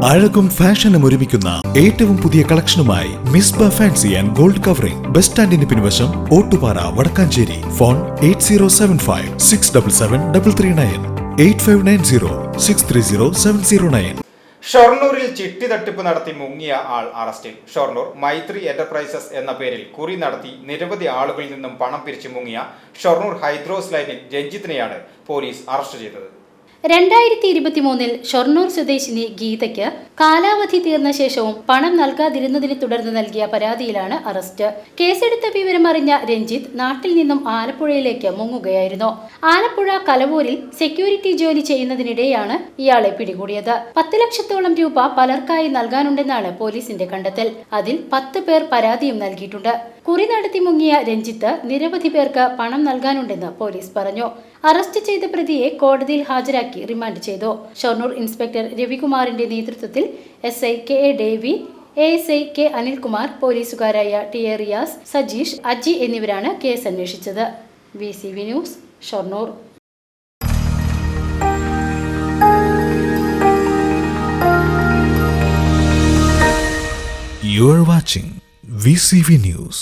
അഴകും ഫാഷനും ഒരുമിക്കുന്ന ഏറ്റവും പുതിയ കളക്ഷനുമായി Misba fancy and gold covering bus സ്റ്റാൻഡിന് പിൻവശം ഓട്ടുപാറ വടക്കാഞ്ചേരി. ഫോൺ 8075677339 8590630709. ഷൊർണൂരിൽ ചിട്ടി തട്ടിപ്പ് നടത്തി മുങ്ങിയ ആൾ അറസ്റ്റിൽ. ഷൊർണൂർ മൈത്രി എന്റർപ്രൈസസ് എന്ന പേരിൽ കുറി നടത്തി നിരവധി ആളുകളിൽ നിന്നും പണം പിരിച്ചു മുങ്ങിയ ഷൊർണൂർ ഹൈദ്രോസ് ലൈനിൽ രഞ്ജിത്തിനെയാണ് പോലീസ് അറസ്റ്റ് ചെയ്തത്. 2023 ഷൊർണൂർ സ്വദേശിനി ഗീതയ്ക്ക് കാലാവധി തീർന്ന ശേഷവും പണം നൽകാതിരുന്നതിനെ തുടർന്ന് നൽകിയ പരാതിയിലാണ് അറസ്റ്റ്. കേസെടുത്ത വിവരം അറിഞ്ഞ രഞ്ജിത്ത് നാട്ടിൽ നിന്നും ആലപ്പുഴയിലേക്ക് മുങ്ങുകയായിരുന്നു. ആലപ്പുഴ കലവൂരിൽ സെക്യൂരിറ്റി ജോലി ചെയ്യുന്നതിനിടെയാണ് ഇയാളെ പിടികൂടിയത്. 10 ലക്ഷത്തോളം രൂപ പലർക്കായി നൽകാനുണ്ടെന്നാണ് പോലീസിന്റെ കണ്ടെത്തൽ. അതിൽ 10 പേർ പരാതിയും നൽകിയിട്ടുണ്ട്. കുറി നടത്തി മുങ്ങിയ രഞ്ജിത്ത് നിരവധി പേർക്ക് പണം നൽകാനുണ്ടെന്ന് പോലീസ് പറഞ്ഞു. അറസ്റ്റ് ചെയ്ത പ്രതിയെ കോടതിയിൽ ഹാജരാക്കി റിമാൻഡ് ചെയ്തു. ഷൊർണൂർ ഇൻസ്പെക്ടർ രവികുമാറിന്റെ നേതൃത്വത്തിൽ SI KA Davy, ASI K Anilkumar, പോലീസുകാരായ TA റിയാസ്, സജീഷ്, അജി എന്നിവരാണ് കേസ് അന്വേഷിച്ചത്. VCV news, Shoranur. You are watching VCV News.